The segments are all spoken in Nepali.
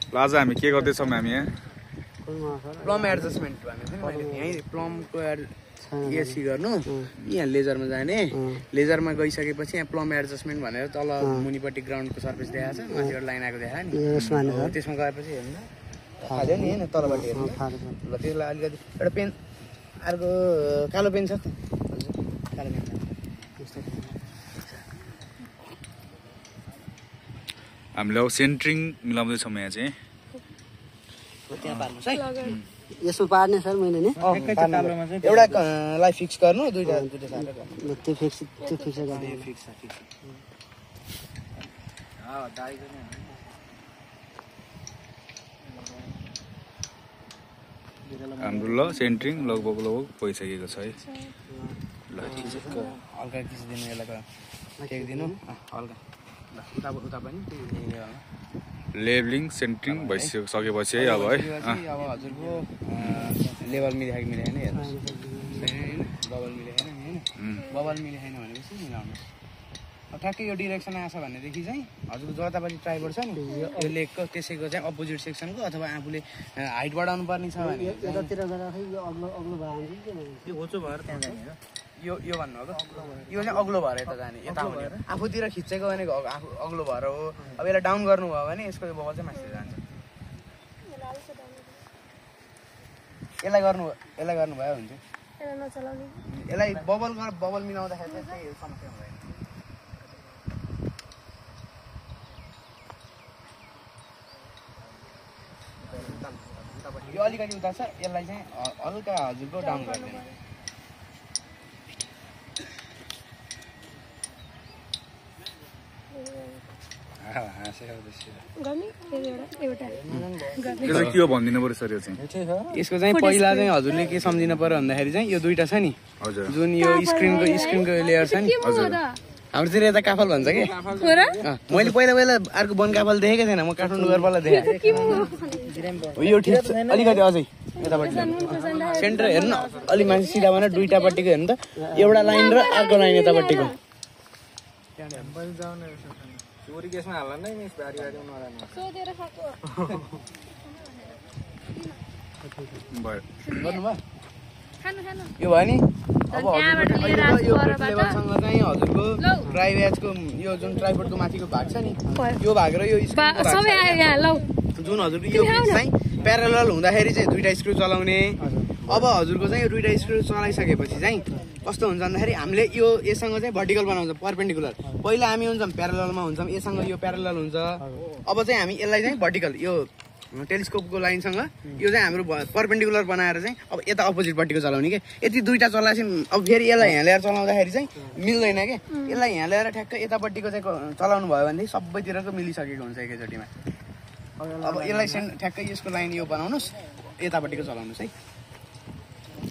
आज हामी के गर्दैछौँ हामी यहाँ प्लम एडजस्टमेन्ट भनेको थिएँ मैले यहीँ प्लमको एसी गर्नु यहाँ लेजरमा जाने लेजरमा गइसकेपछि यहाँ प्लम एडजस्टमेन्ट भनेर तल मुनिपट्टि ग्राउन्डको सर्फेस देखाएको छ माथिबाट लाइन आएको देखायो नि त्यसमा गएपछि हेर्नु थाहा थियो नि होइन तलबाट हेर्नु ल त्यसलाई अलिकति एउटा पेन अर्को कालो पेन छ त कालो पेन हामीले अब सेन्ट्रिङ मिलाउँदैछौँ यहाँ चाहिँ त्यहाँ पार्नुहोस् है यसो पार्ने सर मैले नि एउटालाई फिक्स गर्नु दुईटा साथै गर्नु त्यो फिक्स गर्नु फिक्स हाम्रो ल सेन्ट्रिङ लगभग भइसकेको छ है ल हल्का खिचिदिनु यसलाई टेक्दिनु हल्का उता पनि लेभलिङ सेन्ट्रिङ भइसकेपछि है अब है अब हजुरको लेभल मिलेको मिलेन हेर्नुहोस् बबल मिलेन होइन बबल मिलेन भनेपछि मिलाउनुहोस् ठ्याक्कै यो डिरेक्सन आएछ भनेदेखि चाहिँ हजुरको जतापट्टि ट्राइबोर्ड छ नि यो लेगको त्यसैको चाहिँ अपोजिट सेक्सनको अथवा आफूले हाइट बढाउनु पर्ने छ भने यतातिर गएर यो अग्लो भयो होचो भएर त्यहाँ जाने हो यो भन्नु हो यो चाहिँ अग्लो भएर यता जाने यता आउने आफूतिर खिचेको भने आफू अग्लो भएर हो अब यसलाई डाउन गर्नुभयो भने यसको बबल चाहिँ माथि जान्छ यसलाई गर्नुभयो हुन्छ यसलाई बबल मिलाउँदाखेरि चाहिँ त्यही समस्या हुँदैन यो अलिकति उता छ यसलाई चाहिँ हल्का हजुरको डाउन गरिदिनु के हो भनिदिनु पर्यो सर यो चाहिँ यसको चाहिँ पहिला चाहिँ हजुरले के सम्झिनु पर्यो भन्दाखेरि चाहिँ यो दुईटा छ नि जुन यो स्क्रिनको लेयर छ नि हाम्रोतिर यता काफल भन्छ कि मैले पहिला अर्को वन काफल देखेको थिएन म काठमाडौँ गएर पहिला देखेँ यो ठिक छ अलिकति अझै यतापट्टि सेन्टर हेर्नु अलिक मान्छे सिधा भएर दुईटापट्टिको हेर्नु त एउटा लाइन र अर्को लाइन यतापट्टिको यो भयो नि अब यो लेभलसँग चाहिँ हजुरको ड्राई ब्याचको यो जुन ट्राइपोडको माथिको भाग छ नि यो भाग र यो जुन हजुरको यो चाहिँ प्यारालल हुँदाखेरि चाहिँ दुईटा स्क्रु चलाउने अब हजुरको चाहिँ यो दुईटा स्क्रु चलाइसकेपछि चाहिँ कस्तो हुन्छ भन्दाखेरि हामीले यससँग चाहिँ भर्टिकल बनाउँछ पर्पेन्डिकुलर पहिला हामी हुन्छौँ प्याराललमा हुन्छौँ यससँग यो प्यारालल हुन्छ अब चाहिँ हामी यसलाई चाहिँ भर्टिकल यो टेलिस्कोपको लाइनसँग यो चाहिँ हाम्रो पर्पेन्डिकुलर बनाएर चाहिँ अब यता अपोजिटपट्टिको चलाउने के यति दुईटा चलाएपछि अब फेरि यसलाई यहाँ ल्याएर चलाउँदाखेरि चाहिँ मिल्दैन क्या यसलाई यहाँ ल्याएर ठ्याक्क यतापट्टिको चाहिँ चलाउनु भयो भनेदेखि सबैतिरको मिलिसकेको हुन्छ एकैचोटिमा अब यसलाई ठ्याक्कै यसको लाइन यो बनाउनुहोस् यतापट्टिको चलाउनुहोस् है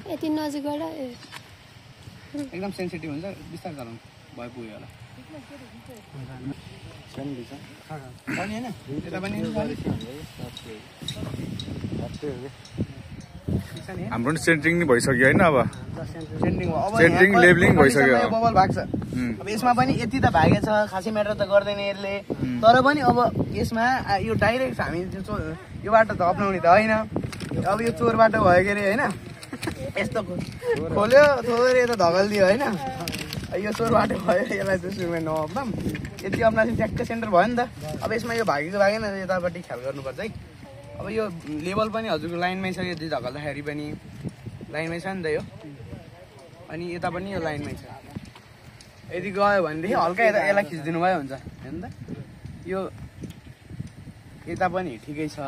यति नजिकबाट एकदम सेन्सिटिभ हुन्छ बिस्तारै चलाउनु भयो पुग्यो होला हाम्रो नि सेन्ट्रिङ नि भइसक्यो होइन अब सेन्ट्रिङ लेभलिङ भइसक्यो बबल भाग छ अब यसमा पनि यति त भागेछ खासै म्याटर त गर्दैन यसले तर पनि अब यसमा यो डाइरेक्ट हामी यो बाटो त अप्नाउने त होइन अब यो चोर बाटो भयो के अरे होइन यस्तो खोल्यो थोरै यता धगलिदियो होइन यो चोर बाटो भयो यसलाई चाहिँ सुरुमा नअप्नाम यति अप्नाएपछि ट्याक्क सेन्टर भयो नि त अब यसमा यो भागेको भागेन यतापट्टि ख्याल गर्नुपर्छ है अब यो लेभल पनि हजुरको लाइनमै छ यदि धगल्दाखेरि पनि लाइनमै छ नि त यो अनि यता पनि यो लाइनमै छ यदि गयो भनेदेखि हल्का यसलाई खिचिदिनु भयो हुन्छ होइन त यो यता पनि ठिकै छ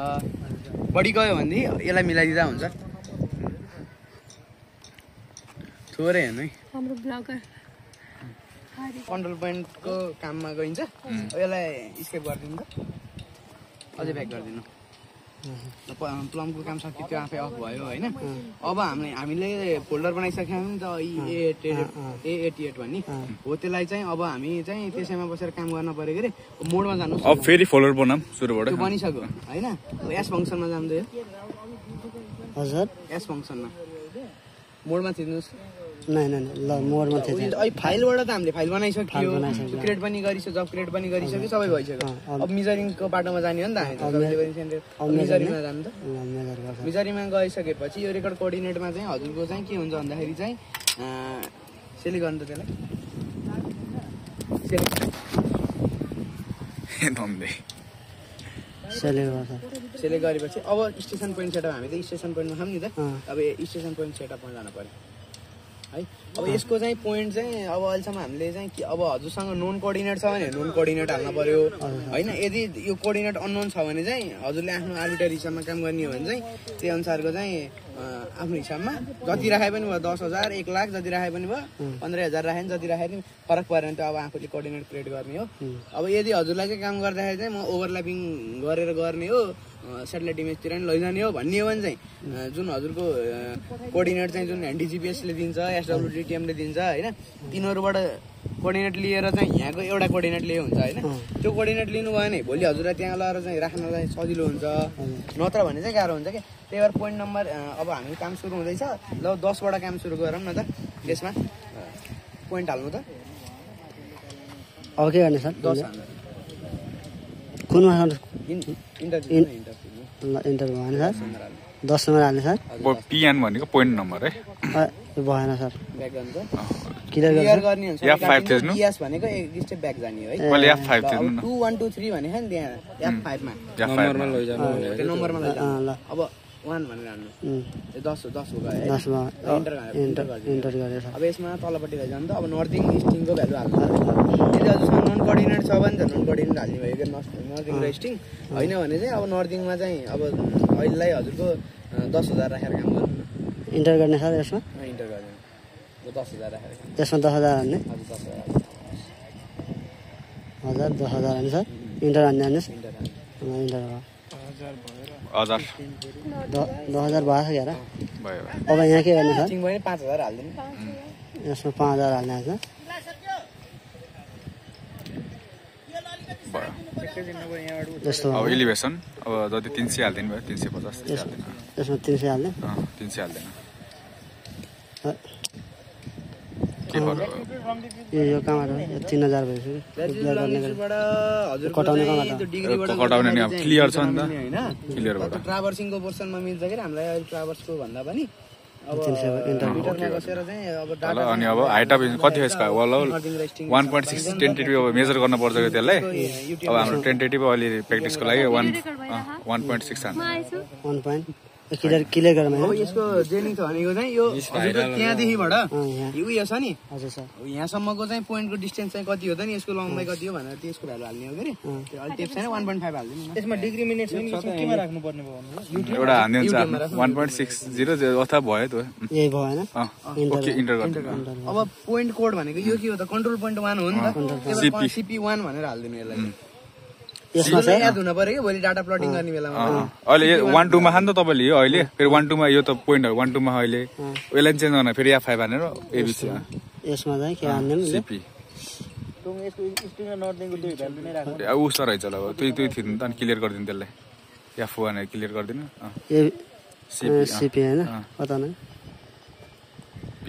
बढी गयो भनेदेखि यसलाई मिलाइदिँदा हुन्छ थोरै हेर्नु है हाम्रो ब्लगर कन्ट्रोल पोइन्टको काममा गइन्छ यसलाई स्केप गरिदिनु त अझै ब्याक गरिदिनु प्लमको काम सक्यो त्यो आफै अफ भयो होइन अब हामीले फोल्डर बनाइसक्यौँ नि त A88 भन्ने हो त्यसलाई चाहिँ अब हामी चाहिँ त्यसैमा बसेर काम गर्न पर्यो के अरे मोडमा जानु अब फेरि फोल्डर बनाऊँ सुरुबाट त्यो बनिसक्यो होइन एस फङ्सनमा जाँदै हजुर एस फङ्सनमा मोडमा थिच्नुहोस् नै नै ल मोडमा थियो उयो अहिले फाइलबाट त हामीले फाइल बनाइसक्यो क्रिएट पनि गरिसक्यो जब क्रिएट पनि गरिसक्यो सबै भइसक्यो अब मिजरिङको बाटोमा जाने हो नि त हामी मिजरिङमा जानु त मिजरिङमा गइसकेपछि यो रेकर्ड कोअर्डिनेटमा चाहिँ हजुरको चाहिँ के हुन्छ भन्दाखेरि चाहिँ सेलेक्ट गर्नु त त्यसलाई सेलेक्ट गरेपछि अब स्टेसन पोइन्ट सेटअप हामी त स्टेसन पोइन्टमा छौँ नि त अब स्टेसन पोइन्ट सेटअपमा जानु पर्यो है अब यसको चाहिँ पोइन्ट चाहिँ अब अहिलेसम्म हामीले चाहिँ अब हजुरसँग नोन कोअर्डिनेट छ भने नोन कोअर्डिनेट हाल्नु पर्यो होइन यदि यो कोअर्डिनेट अननोन छ भने चाहिँ हजुरले आफ्नो आर्बिट्रेरी हिसाबमा काम गर्ने हो भने चाहिँ त्यही अनुसारको चाहिँ आफ्नो हिसाबमा जति राखे पनि भयो 10,000 1 लाख जति राखे पनि भयो 15,000 राखे पनि जति राखे पनि फरक परेन त अब आफूले कोअर्डिनेट क्रिएट गर्ने हो अब यदि हजुरलाई चाहिँ काम गर्दाखेरि चाहिँ म ओभरल्यापिङ गरेर गर्ने हो सेटेलाइट इमेजतिर नि लैजाने हो भन्ने हो भने चाहिँ जुन हजुरको कोअर्डिनेट चाहिँ जुन डिजिपिएसले दिन्छ एसडब्ल्युडिटिएमले दिन्छ होइन तिनीहरूबाट कोअर्डिनेट लिएर चाहिँ यहाँको एउटा कोअर्डिनेट लिए हुन्छ होइन त्यो कोअर्डिनेट लिनु भयो भने भोलि हजुरलाई त्यहाँ लगाएर चाहिँ राख्नलाई सजिलो हुन्छ नत्र भने चाहिँ गाह्रो हुन्छ कि त्यही भएर पोइन्ट नम्बर अब हामी काम सुरु हुँदैछ ल 10बाट काम सुरु गरौँ न त त्यसमा पोइन्ट हाल्नु त अब के गर्ने सर 10 हाल्नु कुनमा इन्टरभ्यू भएन सर 10 नम्बर हाल्ने सर पिएन भनेको पोइन्ट नम्बर है भएन सर ब्याक गर्नु त क्लियर गर्ने हुन्छ F5 थिच्नु पिएस भनेको एक स्टेप ब्याक जाने हो है मैले F5 थिच्नु न 2 1 2 3 भने नि त्यहाँ F5 मा नम्बरमा लैजानु त्यो नम्बरमा लैजानु अब 1 भनेर हाल्नु 10 हो गयो है 10 मा इन्टर गरेर अब यसमा तलपट्टि लैजानु त अब नर्थिङ इस्टिङको भ्यालु हाल्नु यदि हजुरसँग नन कोअर्डिनेट छ भने त नन कोअर्डिनेट हाल्ने भयो कि नर्थिङ र इस्टिङ होइन भने चाहिँ अब नर्थिङमा चाहिँ अब अहिलेलाई हजुरको 10,000 राखेर काम गर्नु इन्टर गर्ने सर यसमा इन्टर गर्नु 10,000 राखेर त्यसमा 10,000 हाल्ने हजुर 10,000 हाल्ने सर इन्टर हान्नुहोस् इन्टर इन्टर 1000 10,000 भयो यार भयो अब यहाँ के गर्ने सर इस्टिङ भयो 5,000 हाल्दिनु यसमा 5,000 हाल्ने छ यस्तो अब एलिभेसन अब जति 300 हाल्दिनु भयो 350 यसमा 300 हाल्ने 300 हाल्दैन यो कहाँबाट यो 3,000 भइसक्यो कटाउने कटाउने नि अब क्लियर छ नि त क्लियरबाट ट्राभर्सिङको पोर्सनमा मिल्छ कि हामीलाई ट्राभर्सको भन्दा पनि अब मिटरमा बसेर चाहिँ अब अनि अब हाइट अफ कति यसको वाल 1.6 टेन्टेटिभ अब मेजर गर्न पर्छ कि त्यसलाई अब हाम्रो टेन्टेटिभ अलि प्र्याक्टिसको लागि 1.6 हाल्नु 1 पोइन्ट क्लियर गरौँ अब यसको जेनिङ छ भनेको चाहिँ यो त्यहाँदेखिबाट यो उयो छ नि हजुर सर यहाँसम्मको चाहिँ पोइन्टको डिस्टेन्स चाहिँ कति हो त नि यसको लम्बाइ कति हो भनेर त्यसको भ्यालु हाल्ने हो कि अलि टेप छैन 1.5 हाल्दिनु यसमा डिग्री मिनेट छ नि यसमा केमा राख्नु पर्ने भयो एउटा हान्दिन्छ 1.60 अथवा भयो त यही भएन ओके इन्टर गर्नु अब पोइन्ट कोड भनेको यो के हो त कन्ट्रोल पोइन्ट 1 हो नि त CP1 भनेर हाल्दिनु यसलाई यसमा चाहिँ याद हुन पर्यो कि भोलि डाटा प्लटिङ गर्ने बेलामा अहिले 1 2 मा खान त तपाईले यो अहिले फेरि 1 2 मा यो त पोइन्ट 1 2 मा अहिले यसलाई चेन्ज गर्न फेरि F5 हानेर एबिसी यसमा चाहिँ के हान्ने CP तुम यसको स्ट्रिङ र नर्थिङको त्यो भ्यालु नै राख्नु अब उस रहेछ ल त्यही थिच्नु त अनि क्लियर गरिदिनु त्यसलाई F1 क्लियर गरिदिनु CP हैन पता नै P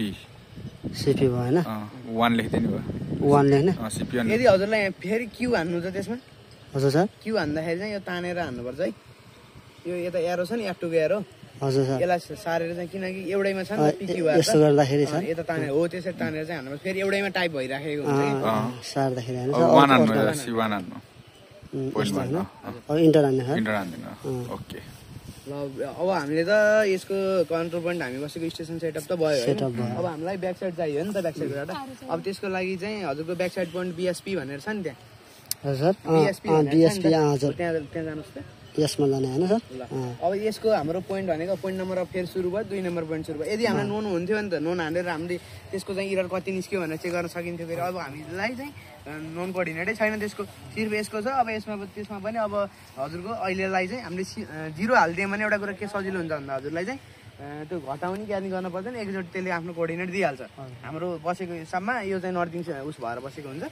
CP भएन 1 लेख्दिनु भयो 1 लेख्ने CP यदि हजुरलाई फेरि क्यू हान्नु छ त्यसमा हजुर सर क्यू हान्दाखेरि चाहिँ यो तानेर हान्नुपर्छ है यो यता एरो छ नि F2 को एरो हजुर सर यसलाई सारेर चाहिँ किनकि एउटैमा छ नि PQ यस्तो गर्दाखेरि सर यता तानेर हो त्यसरी तानेर चाहिँ हान्नुपर्छ फेरि एउटैमा टाइप भइराखेको हुन्छ कि सार्दाखेरि हैन सर 1 हान्नु C1 हान्नु पोइन्ट 1 अब इन्टर हान्ने सर इन्टर हान्दिनु ओके ल अब हामीले त यसको कन्ट्रोल पोइन्ट हामी बसेको स्टेसन सेटअप त भयो अब हामीलाई ब्याक साइड चाहियो नि त ब्याक साइडबाट अब त्यसको लागि चाहिँ हजुरको ब्याक साइड पोइन्ट BSP भनेर छ नि त्यहाँ हजुर BSP हजुर त्यहाँ जानुहोस् त यसमा जाने हैन सर अब यसको हाम्रो पोइन्ट भनेको पोइन्ट नम्बर अफ फेयर सुरु भयो 2 नम्बर पोइन्ट सुरु भयो यदि हामीलाई नोन हुन्थ्यो भने त नोन हानेर हामीले त्यसको चाहिँ इरर कति निस्क्यो भनेर चेक गर्न सकिन्थ्यो फेरि अब हामीलाई चाहिँ नोन कोअर्डिनेटै छैन त्यसको सिर्फ यसको छ अब त्यसमा पनि अब हजुरको अहिलेलाई चाहिँ हामीले 0 हालिदियो भने एउटा कुरा के सजिलो हुन्छ भन्दा हजुरलाई चाहिँ त्यो घटाउने क्यानी गर्न पर्दैन एकचोटि त्यसले आफ्नो कोअर्डिनेट दिइहाल्छ हाम्रो बसेको हिसाबमा यो चाहिँ नर्थिङ उस भएर बसेको हुन्छ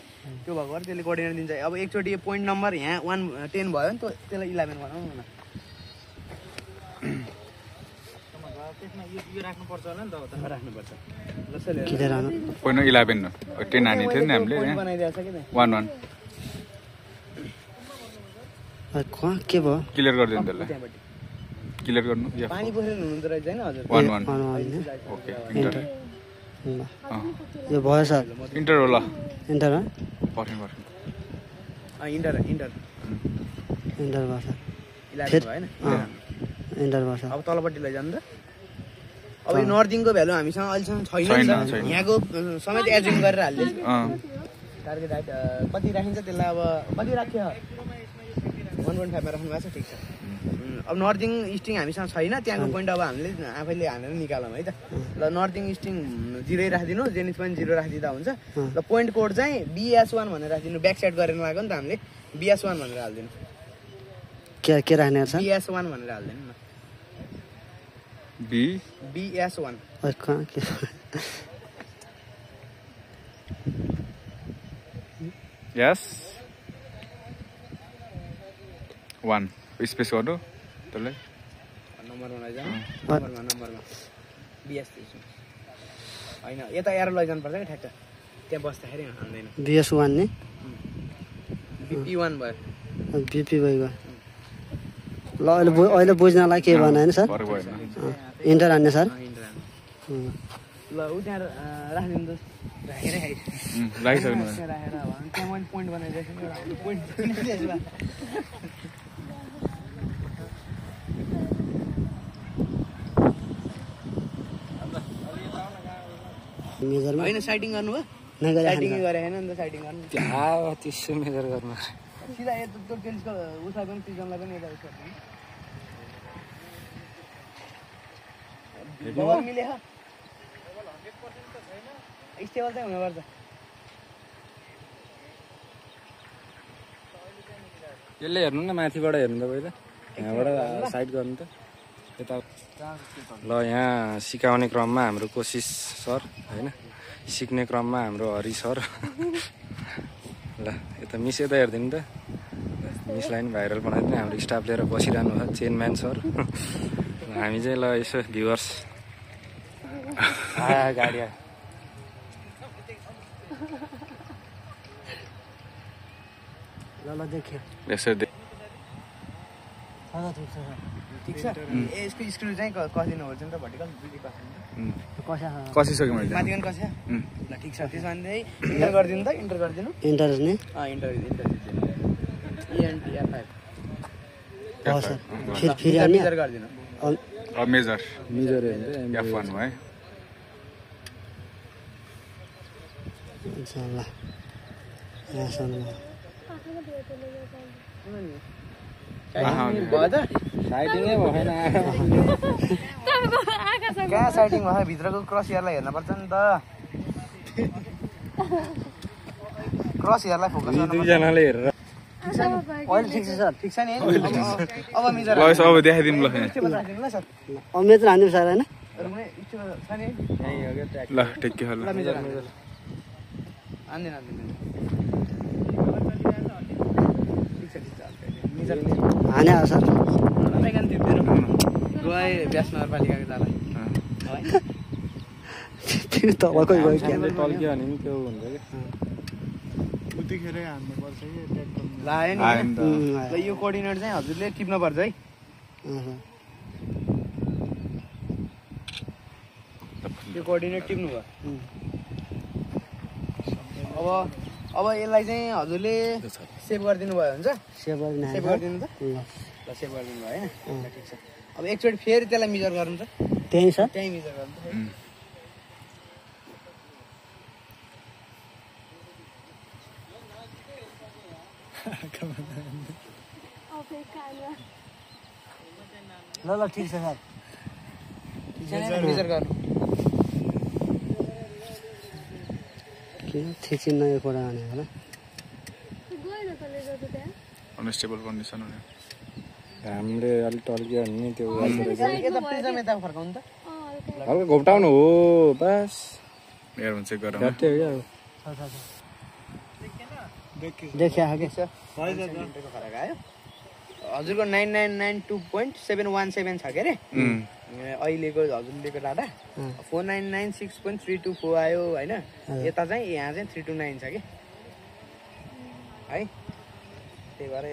त्यो भएको भएर त्यसले कोअर्डिनेट दिन्छ अब एकचोटि यो पोइन्ट नम्बर यहाँ 10 भयो नि त त्यसलाई 11 बनाउनु न त्यसमा यो राख्नुपर्छ होला नि त राख्नुपर्छ जसले के राख्नु पोइन्ट 11 10 हानी थियो नि हामीले बनाइदिएको छ कि 1-1 के भयो क्लियर गरिदिनु त्यसलाई क्लियर गर्नु या पानी पसेर हुनुहुँदो रहेछ हैन हजुर 1-1 ओके इन्टर यो भयो सर इन्टर हो ल इन्टर हो पर्खिन इन्टर इन्टर भयो सर 11 भयो हैन इन्टर भयो सर अब तलपट्टि लैजानु त अब यो नर्दिङको भ्यालु हामीसँग अहिलेसम्म छैन यहाँको समेत एजुम गरेर हाल्दै टार्गेट हाइट कति राखिन्छ त्यसलाई अब कति राख्यो 1.5 मा राख्नु भएको छ ठिक छ अब नर्दिङ स्टिङ हामीसँग छैन त्यहाँको पोइन्ट अब हामीले आफैले हानेर निकालौँ है त ल नर्दिङ स्टिङ 0 राखिदिनु जेनिथ पनि 0 राखिदिँदा हुन्छ ल पोइन्ट कोड चाहिँ BS1 भनेर राखिदिनु ब्याक साइड गरेर लाग्यो नि त हामीले BS1 भनेर हाल्दिनु के राख्ने छ BS1 भनेर हाल्दिनु न BS1 यस 1 स्पेस गर्नु त्यसलाई नम्बरमा लैजानु नम्बरमा BS हैन यता एरो लैजानु पर्छ कि ठ्याक्क त्यहाँ बस्दाखेरि हाल्दैन BS1 नि BP1 भयो BP भयो ल अहिले बुझ्नलाई के भने हैन सर इन्टर हान्ने सर ल उ त्यहाँ राखिदिनु त राखेर हाइट लागिसक्नु राखेर अब त्यहाँ मैले पोइन्ट बनाइदिएको छु नि पोइन्ट मेजरमा हैन साइडिङ गर्नु भयो नै गरे साइडिङ गरे हैन नि त साइडिङ गर्नु त्यसो मेजर गर्नु सिधा यो टेलिस्कोप उसलाई पनि प्रिजमलाई पनि यता उसो बल मिले ह स्टेबल चाहिँ हुनुपर्छ यसले हेर्नु न माथिबाट हेर्नु त पहिला यहाँबाट साइड गर्नु त यता ल यहाँ सिकाउने क्रममा हाम्रो कोसिस सर होइन सिक्ने क्रममा हाम्रो हरि सर ल यता मिस यता हेरिदिनु त मिसलाई पनि भाइरल बनाइदिने हाम्रो स्टाफ लिएर बसिरहनु भयो चेनम्यान सर हामी चाहिँ ल यसो भ्युवर्स गाडी ल देख्यो यसो ठीक छ यसको स्क्रू चाहिँ कसिनु पर्छ नि त भर्टिकल दुई कसिसक्यो मैले माथि पनि कस्या ल ठीक छ त्यसमा चाहिँ इन्टर गरिदिनु त इन्टर गरिदिनु इन्टर नि इन्टर ENTR5 हो सर फेरि हान्ने मेजर गरिदिनु अब मेजर हेर्नु F1 हो है इन्शाल्लाह यहाँसम्म भयो त साइडिङै भएन कहाँ साइडिङ भयो भित्रको क्रस हेयरलाई हेर्नुपर्छ नि त क्रस हेयरलाई फोकस गर्नु दुईजनाले हेरेर अहिले ठिक छ सर ठिक छ नि अब मेजर ल यसो अब देखाइदिउँ ल राखिदिनु ल सर अब मेजर हान्नु सर होइन ल ठिकै हो ल मेजर आन्दैन हाने हो सर गए ब्यास नगरपालिकाको जाला फेरि तलकै गयो क्या तल्कियो भने पनि त्यो हुन्छ कि लाग्यो नि ल यो कोअर्डिनेट चाहिँ हजुरले टिप्न पर्छ है यो कोअर्डिनेट टिप्नु भयो अब यसलाई चाहिँ हजुरले सेभ गरिदिनु भयो हुन्छ सेभ सेभ गरिदिनु त ल सेभ गरिदिनु भयो होइन ठिक छ अब एकचोटि फेरि त्यसलाई मेजर गर्नु छ त्यही सर त्यहीँ मेजर गर्नु त ल ठिक छ सर मेजर गर्नु के थिचिन नयाँ कुरा हाने होला अनस्टेबल कन्डिसन हो हामीले अलिक टल्कियो भने नि त्यो यता प्रिजम यता फर्काउनु त हल्का घोप्टाउनु हो बस एयर चेक गरौँ झट्टै हो देखिया के छ फरक आयो हजुरको 9992.717 छ के अरे अहिलेको हजुरलेको डाटा 499.6.324 आयो होइन। यता चाहिँ यहाँ चाहिँ 329 छ कि है। त्यही भएर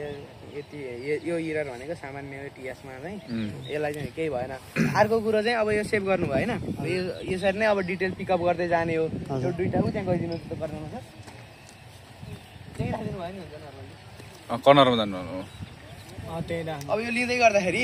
यति यो इरर भनेको सामान्य टिएसमा चाहिँ यसलाई चाहिँ केही भएन। अर्को कुरो चाहिँ अब यो सेभ गर्नु भयो होइन, यसरी नै अब डिटेल पिकअप गर्दै जाने हो। यो दुईटा त्यहाँ गइदिनु त गर्नु सर, त्यही राखिदिनु भयो नि हुन्छ नर्मली कर्नरमा जानु। अब यो लिँदै गर्दाखेरि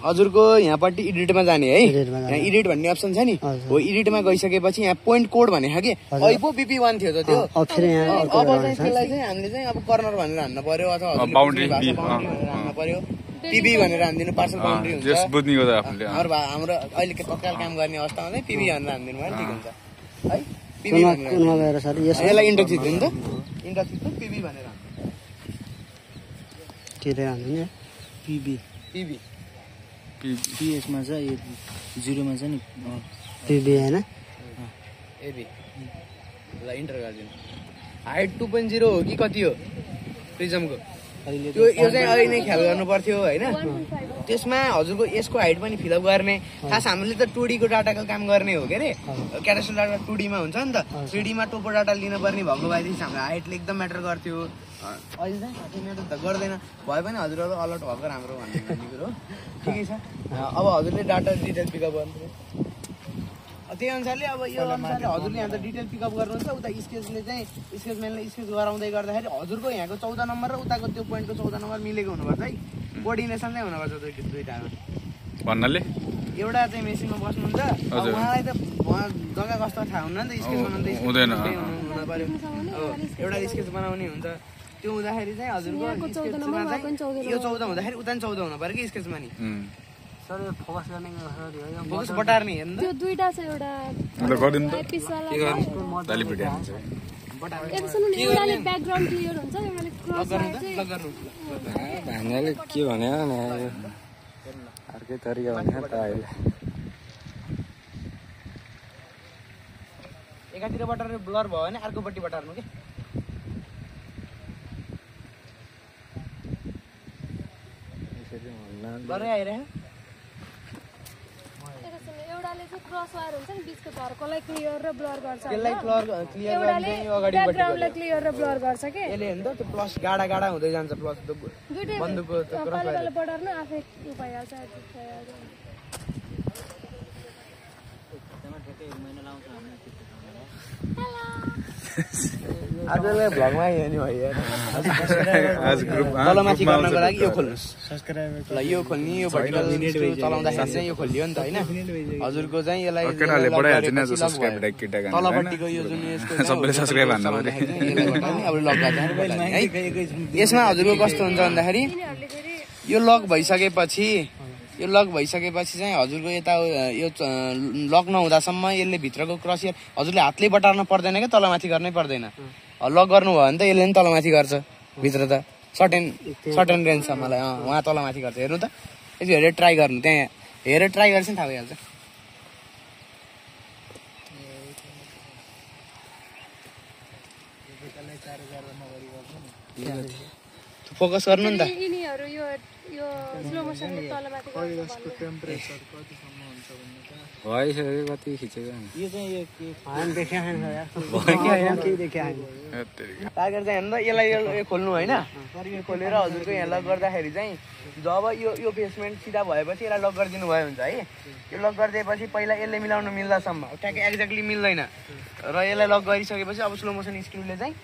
हजुरको यहाँपट्टि एडिटमा जाने है, यहाँ एडिट भन्ने अप्सन छ नि, हो एडिटमा गइसकेपछि यहाँ पोइन्ट कोड भने खाके अहिले पो PP1 थियो त त्यो। अब चाहिँ त्यसलाई चाहिँ हामीले चाहिँ अब कर्नर भनेर हान्न पर्यो अथवा बाउन्ड्री हान्न पर्यो, PB भनेर हानिदिनु पार्सल बाउन्ड्री हुन्छ। हाम्रो अहिले तत्काल काम गर्ने अवस्थामा चाहिँ PB भनेर हानिदिनु भयो ठिक हुन्छ है। PB भनेर यसलाई इन्टर थिच्नु नि त, इन्टर थिच्नु PB भनेर PS-मा छ, यो 0 मा छ नि PB हैन AB ल इन्टर गरिदिनु। हाइट 2.0 हो कि कति हो प्रिजमको त्यो यो चाहिँ अहिले नै ख्याल गर्नु पर्थ्यो होइन। त्यसमा हजुरको यसको हाइट पनि फिलअप गर्ने, खास हामीले त 2D को डाटाको काम गर्ने हो के अरे। क्यारेक्टर डाटा 2D मा हुन्छ नि त, 3D मा टोपो डाटा लिन पर्ने भएको भएदेखि हाम्रो हाइटले एकदम म्याटर गर्थ्यो। अहिले चाहिँ खासै म्याटर त गर्दैन, भए पनि हजुरहरू अलर्ट भएको राम्रो भन्ने कुरो ठिकै छ। अब हजुरले डाटा डिटेल पिकअप गर्नु त्यही अनुसारले अब यो अनुसारले हजुरले यहाँ त डिटेल पिकअप गर्नुहुन्छ। उता स्केचले चाहिँ स्केचम्यानले स्केच गराउँदै गर्दाखेरि हजुरको यहाँको 14 नम्बर र उताको त्यो पोइन्टको 14 नम्बर मिलेको हुनुपर्छ है, कोअर्डिनेसन चाहिँ हुनुपर्छ दुईटामा भन्नाले। एउटा चाहिँ मेसिनमा बस्नुहुन्छ, उहाँलाई त जग्गा कस्तो थाहा हुन्न नि त, स्केच बनाउँदै हुँदैन हुन पर्यो। एउटा स्केच बनाउने हुन्छ, त्यो हुँदाखेरि चाहिँ हजुरको स्केचमा चाहिँ यो 14 हुँदाखेरि उता 14 हुनु पर्यो कि स्केचमा नि। सर यो फोकस गर्ने फोकस बटार्ने हेर्नु त्यो दुईटा छ, एउटा एपिसोड दाली भिडियो हुन्छ एपिसोड नि एउटाले ब्याकग्राउन्ड क्लियर हुन्छ, एउटाले क्रस चाहिँ भान्याले के भने अर्कै तरिका भने त अहिले एकातिर बटार्ने ब्लर भयो भने अर्कोपट्टि बटार्नु के ब्लरै आइरह्यो। क्रस वायर हुन्छ नि बीचको झर्कोलाई क्लियर र ब्लर गर्छ, त्यसलाई क्लियर गर्ने यो अगाडि ब्याकग्राउन्डलाई क्लियर र ब्लर गर्छ के यसले हेर्नु त त्यो प्लस गाडा गाडा हुँदै जान्छ, प्लस बन्दुकको त्यो क्रस वायर बटार्नु आफै भइहाल्छ। आजले भ्लगमा आयो नि भाइ आज ग्रुप तलमाथि गर्नको लागि यो खोल्नुस् सब्स्क्राइबर ल यो खोल्नी, यो भर्टिकल चलाउँदाखेरि चाहिँ यो खोलियो नि त हैन। हजुरको चाहिँ यसलाई केटाले बढाइहाल्छ नि सब्स्क्राइब केटा गान तलपट्टिको यो जुन यसको सबैले सब्स्क्राइब हान्नु पर्यो अब लक गर्दा है। यसमा हजुरको कस्तो हुन्छ भन्दाखेरि यो लक भइसकेपछि चाहिँ हजुरको यता यो लक नहुँदासम्म यसले भित्रको क्रसियर हजुरले हातले बटार्न पर्दैन क्या, तलमाथि गर्नै पर्दैन। लक गर्नुभयो भने त यसले पनि तलमाथि गर्छ भित्र त सर्टेन रेन्जसम्मलाई उहाँ तलमाथि गर्छ। हेर्नु त यसो हेरेर ट्राई गर्नु, त्यहाँ हेरेर ट्राई गरेपछि थाहा भइहाल्छ। फोकस गर्नु नि त कति खिचेको टार्गेट चाहिँ हेर्नु त यसलाई यो खोल्नु होइन, खोलेर हजुरको यहाँ लक गर्दाखेरि चाहिँ जब यो बेसमेन्ट सिधा भएपछि यसलाई लक गरिदिनु भयो हुन्छ है। यो लक गरिदिएपछि पहिला यसले मिलाउनु मिल्दासम्म ट्याक्कै एक्ज्याक्टली मिल्दैन र यसलाई लक गरिसकेपछि अब स्लो मोसन स्क्रुले चाहिँ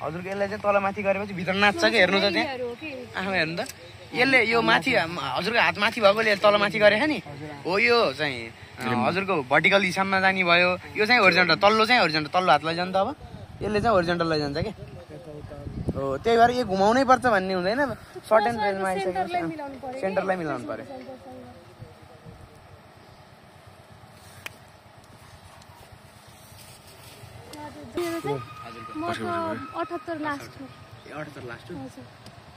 हजुरको यसलाई चाहिँ तलमाथि गरेपछि भित्र नाच्छ कि हेर्नु त त्यहाँ आफै हेर्नु त यसले यो माथि हजुरको हात माथि भएकोले तलमाथि गरेछ नि हो। यो चाहिँ हजुरको भर्टिकल हिसाबमा जाने भयो, यो चाहिँ होरिजन्टल तल्लो चाहिँ होरिजन्टल तल्लो हात लैजान्छ त अब यसले चाहिँ होरिजन्टल लैजान्छ कि हो। त्यही भएर यो घुमाउनै पर्छ भन्ने हुँदैन, सर्टेन रेन्जमा आइसकेपछि सेन्टरलाई मिलाउनु पर्यो।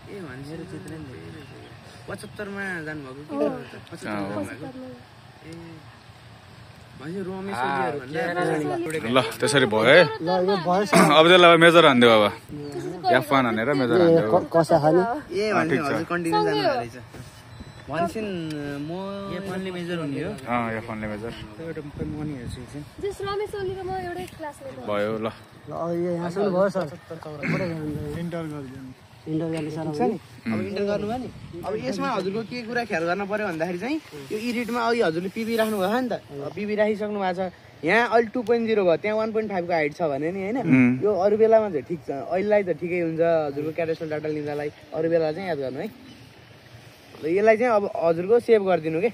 ए मान्छेले चित्रले 75 मा जानुभएको ल त्यसरी भयो है। अब त्यसलाई मेजर हान्दियो बाबा, F1 हानेर मेजर हान्दियो ए भन्ने हजुर कन्टिन्यू जानु रहेछ। भनेपछि म F1ले मेजर हुने हो F1ले मेजर जस रमेश ओली र म एउटै क्लासमेट हो भयो ल ल यहाँसम्म भयो सर इन्टर गर्ने सर अब इन्टर गर्नुभयो नि अब यसमा हजुरको के कुरा ख्याल गर्न पर्यो भन्दाखेरि चाहिँ यो इडिटमा अघि हजुरले पिबी राख्नु भयो नि त पिबी राखिसक्नु भएको छ यहाँ अहिले 2.0 भयो त्यहाँ 1.5 को हाइट छ भने नि होइन यो अरू बेलामा चाहिँ ठिक छ अहिलेलाई त ठिकै हुन्छ हजुरको क्याडेस्ट्रल डाटा लिँदालाई अरू बेला चाहिँ याद गर्नु है ल यसलाई चाहिँ अब हजुरको सेभ गरिदिनु के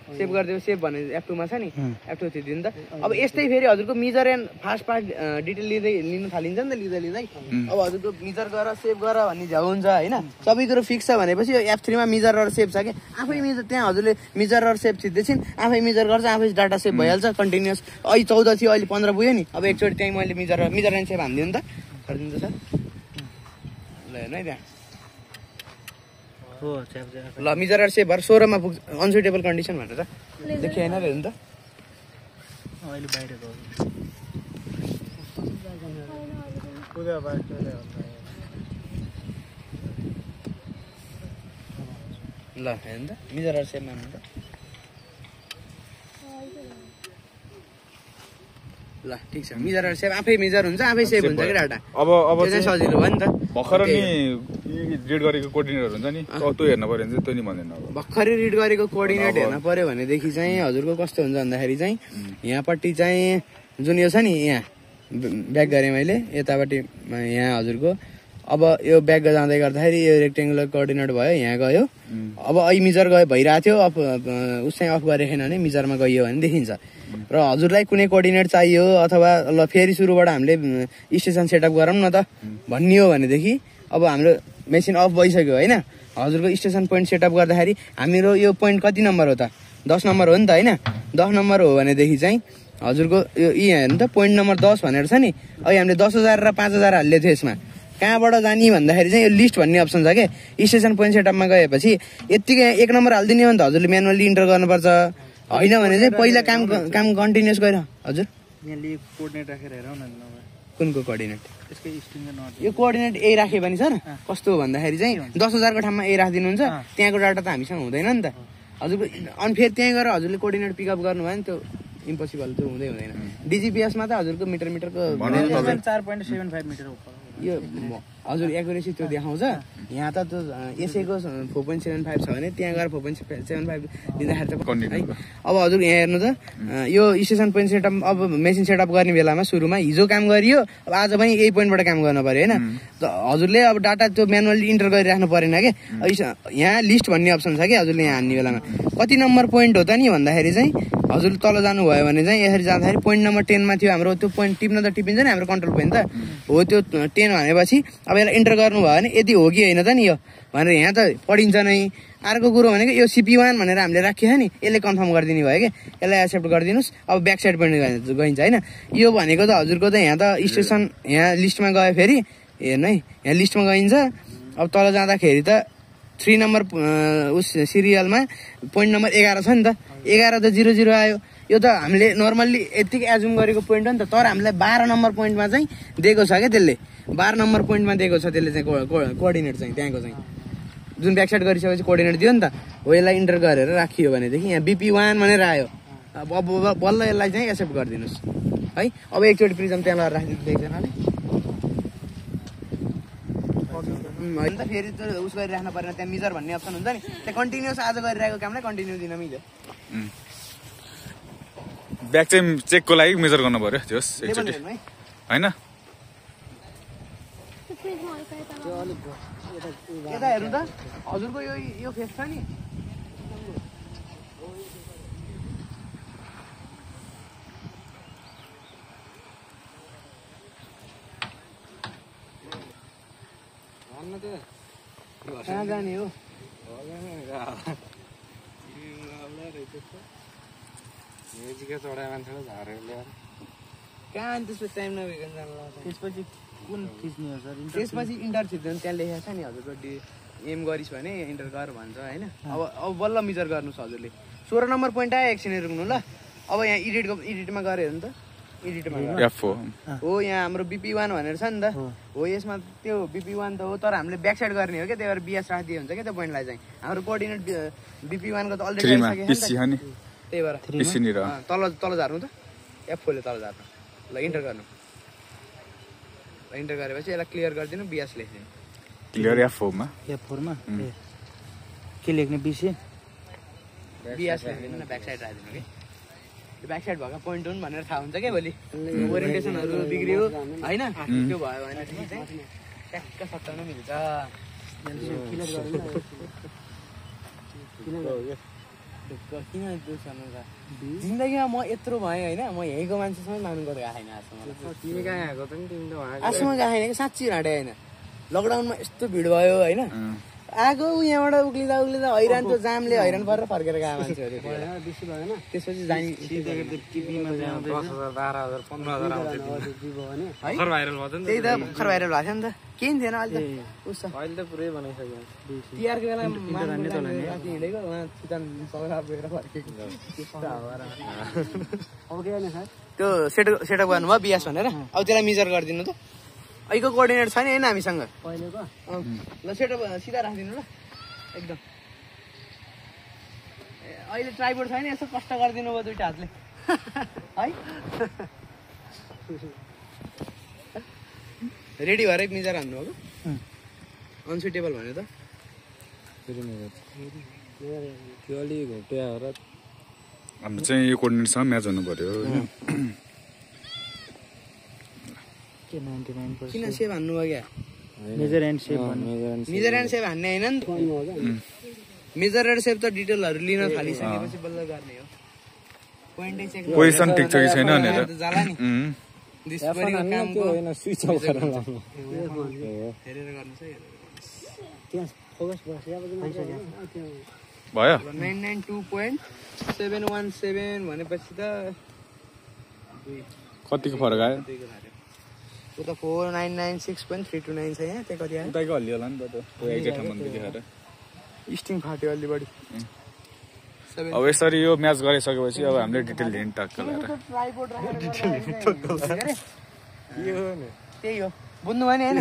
सेभ गरिदिनु सेभ भने F2 मा छ नि F2 थिदिनु त अब यस्तै फेरि हजुरको miser and fast part detail लिनु थालिन्छ नि त लिँदै अब हजुरको मिजर गर सेभ गर भन्ने झ्याउ हुन्छ होइन सबै कुरो फिक्स छ भनेपछि यो F3 मा मिजर र सेभ छ के आफै मिजर त्यहाँ हजुरले मिजर र सेभ थिच्दैछिन् आफै मिजर गर्छ आफै डाटा सेभ भइहाल्छ कन्टिन्युअस अहिले 14 थियो अहिले 15 पुग्यो नि अब एकचोटि त्यही मैले मिजर एन्ड सेभ हान्दिनु त गरिदिनु त सर ल हेर्नु है त्यहाँ ल मिजर र सेभ भएर 16 मा पुग्छ अनसुटेबल कन्डिसन भनेर देखि हैन हेर्नु त अहिले बाहिर गयो ल हेर्नु त मिजर र सेभ मान्नु त ल ठीक छ मिजर र सेभ आफै मिजर हुन्छ आफै सेभ हुन्छ के डाटा अब चाहिँ सजिलो भयो नि त भर्खर नि रिड गरेको कोअर्डिनेटर हुन्छ नि त्यो हेर्न पर्यो भने चाहिँ त्यो नि भन्दैन अब भर्खरै रिड गरेको कोअर्डिनेट हेर्न पर्यो भनेदेखि चाहिँ हजुरको कस्तो हुन्छ भन्दाखेरि चाहिँ यहाँपट्टि चाहिँ जुन यो छ नि यहाँ ब्याक गरेँ मैले यतापट्टि यहाँ हजुरको अब यो ब्याक जाँदै गर्दाखेरि यो रेक्टेङ्गुलर कोअर्डिनेट भयो यहाँ गयो अब अहिले मिजर गयो भइरहेको थियो उस चाहिँ अफ गरेखेन भने मिजरमा गइयो भने देखिन्छ र हजुरलाई कुनै कोअर्डिनेट चाहियो अथवा ल फेरि सुरुबाट हामीले स्टेसन सेटअप गरौँ न त भन्ने हो भनेदेखि अब हाम्रो मेसिन अफ भइसक्यो होइन हजुरको स्टेसन पोइन्ट सेटअप गर्दाखेरि हाम्रो यो पोइन्ट कति नम्बर हो त 10 नम्बर हो नि त होइन 10 नम्बर हो भनेदेखि चाहिँ हजुरको यो हेर्नु त पोइन्ट नम्बर 10 भनेर छ नि अहिले हामीले 10,000 र 5,000 हाल्ले थियो यसमा कहाँबाट जाने भन्दाखेरि चाहिँ यो लिस्ट भन्ने अप्सन छ के स्टेसन पोइन्ट सेटअपमा गएपछि यतिकै 1 नम्बर हालिदिने हो भने त हजुरले म्यानुअली इन्टर गर्नुपर्छ होइन भने चाहिँ पहिला काम कन्टिन्युअस गरेर हजुर यहाँले कोअर्डिनेट राखेर हेरौ न कुनको कोअर्डिनेट यसकै स्ट्रिङ र नट यो कोअर्डिनेट ए राखे भने सर कस्तो हो भन्दाखेरि चाहिँ 10,000 को ठाउँमा ए राखिदिनुहुन्छ त्यहाँको डाटा त हामीसँग हुँदैन नि त हजुरको अनि फेरि त्यहीँ गएर हजुरले कोअर्डिनेट पिकअप गर्नुभयो नि त्यो इम्पोसिबल त्यो हुँदैन डिजिपिएसमा त हजुरको मिटरको 4.75 मिटर यो हजुर एक्युरेसी त्यो देखाउँछ यहाँ त त्यो यसैको 4.75 छ भने त्यहाँ गएर 4.75 दिँदाखेरि त अब हजुर यहाँ हेर्नु त यो स्टेसन पोइन्ट सेटअप अब मेसिन सेटअप गर्ने बेलामा सुरुमा हिजो काम गरियो अब आज पनि यही पोइन्टबाट काम गर्न पर्यो होइन हजुरले अब डाटा त्यो म्यानुअली इन्टर गरिराख्नु परेन के यहाँ लिस्ट भन्ने अप्सन छ कि हजुरले यहाँ हान्ने बेलामा कति नम्बर पोइन्ट हो त नि भन्दाखेरि चाहिँ हजुर तल जानुभयो भने चाहिँ यसरी जाँदाखेरि पोइन्ट नम्बर 10 मा थियो हाम्रो त्यो पोइन्ट टिप्न त टिपिन्छ नि हाम्रो कन्ट्रोल पोइन्ट त हो त्यो 10 भनेपछि अब यसलाई इन्टर गर्नुभयो भने यदि हो कि होइन त नि यो भनेर यहाँ त पढिन्छ नै अर्को कुरो भनेको यो CP1 भनेर हामीले राखेको नि यसले कन्फर्म गरिदिने भयो कि यसलाई एक्सेप्ट गरिदिनुहोस् अब ब्याक साइड पनि गइन्छ होइन यो भनेको त हजुरको त यहाँ त स्टेसन यहाँ लिस्टमा गयो फेरि हेर्नु है यहाँ लिस्टमा गइन्छ अब तल जाँदाखेरि त 3 नम्बर उस सिरियलमा पोइन्ट नम्बर 11 छ नि त 11 त 00 आयो यो त हामीले नर्मल्ली यतिकै एजुम गरेको पोइन्ट हो नि त तर हामीलाई 12 नम्बर पोइन्टमा चाहिँ दिएको छ क्या त्यसले 12 नम्बर पोइन्टमा दिएको छ त्यसले चाहिँ कोअर्डिनेट चाहिँ त्यहाँको चाहिँ जुन ब्याक साइड गरिसकेपछि कोअर्डिनेट दियो नि त हो यसलाई इन्टर गरेर राखियो भनेदेखि यहाँ BP1 भनेर आयो अब बल्ल यसलाई चाहिँ एक्सेप्ट गरिदिनुहोस् है अब एकचोटि प्रिजम त्यहाँ लगाएर राखिदिनु एकजनाले होइन त फेरि त उस गरिराख्नु परेन त्यहाँ मिजर भन्ने अप्सन हुन्छ नि त्यहाँ कन्टिन्युअस आज गरिरहेको कामलाई कन्टिन्यू दिन मिल्यो ब्याक चाहिँ चेकको लागि मेजर गर्नु पर्यो त्योस एकचोटि हैन यता हेर्नु त हजुरको यो फेस छ नि कहाँ जाने हो कहाँ त्यसपछि टाइम नभइकन जानु त्यसपछि कुन खिच्ने हो सर त्यसपछि इन्टर खिच्नु त्यहाँ लेखेको छ नि हजुरको एम गरिस् भने इन्टर गर भन्छ होइन अब बल्ल मिजर गर्नुहोस् हजुरले 16 नम्बर पोइन्ट आयो एकछिन रुक्नु ल अब यहाँ एडिटमा गएर हेर्नु त एडिटमा F4 हो यहाँ हाम्रो BP1 भनेर छ नि त हो यसमा त्यो BP1 त हो तर हामीले ब्याक साइड गर्ने हो क्या त्यही भएर BS राखिदिए हुन्छ क्या त्यो पोइन्टलाई चाहिँ हाम्रो कोअर्डिनेट BP1 को त अलरेडी 3 मा PC छ नि त्यही भएर PC नि र तल झार्नु त F4 ले तल झार्नु ल इन्टर गर्नु ल इन्टर गरेपछि यसलाई क्लियर गरिदिनु BS लेख्दिनु क्लियर F4 मा के लेख्ने BC BS लेख्दिनु न ब्याक साइड राखिदिनु कि त्यो ब्याक साइड भएको पोइन्ट हुन् भनेर थाहा हुन्छ क्या भोलि ओरिएन्टेसनहरू बिग्रियो हैन त्यो भयो भने चाहिँ ट्याक्क सट्टाउन मिल्छ किन जिन्दगीमा म यत्रो भएँ होइन म यहीँको मान्छेसँग माग्नु गरेर गएको छैन तिमी कहाँ आएको त नि तिमी त आजसम्म गएको छैन कि साँच्ची हाँटे होइन लकडाउनमा यस्तो भिड भयो होइन आएको यहाँबाट उक्लिँदा हैरान त्यो जामले हैरान परेर फर्केर गएको मान्छेहरू त्यसपछि जाने 10,000 12,000 15,000 भाइरल भयो त्यही त भर्खर भाइरल भएको थियो नि त केही थिएन अहिले त उस अहिले त पुरै बनाइसक्यो तिहारको बेला राति हिँडेको उहाँ चिकन सौरा बोकेर फर्केको त्यो सेटअप गर्नुभयो बिएस भनेर अब त्यसलाई मेजर गरिदिनु त अहिलेको कोअर्डिनेट छ नि होइन हामीसँग ल सेटअप सिधा राखिदिनु ल एकदम अहिले ट्राइपोड छैन यसो कष्ट गरिदिनु भयो दुइटा हातले है रेडी भएर मेजर हान्नु हो अनसुटेबल भन्यो त त्यो अलि घोप्ट्या हो र हाम्रो चाहिँ यो कोअर्डिनेटसँग म्याच हुनु पर्यो किन सेभ हान्नु भयो क्या measure and save measure and save हान्ने होइन नि मेजर एन्ड सेभ त डिटेलहरू लिन थालिसकेपछि बल्ल गर्ने हो पोइन्टै चेक पोजिसन ठिक छ कि छैन भनेर जाला नि दिसभरिको कामको होइन स्विच अफ गरेर लाउनु हेरेर गर्नुस् है भयो 992.717 भनेपछि त कतिको फरक आयो त्यो त 4996.329 छ यहाँ त्यहाँ कति आयो उतैको हल्ली होला नि त त्यो एक्ज्याक्ट ठाउँमा देखाएर स्टिङ फाट्यो अलि बढी अब यसरी यो म्याच गरिसकेपछि अब हामीले डिटेल लिने टक्क लगाएर त्यही हो बुझ्नु भयो नि होइन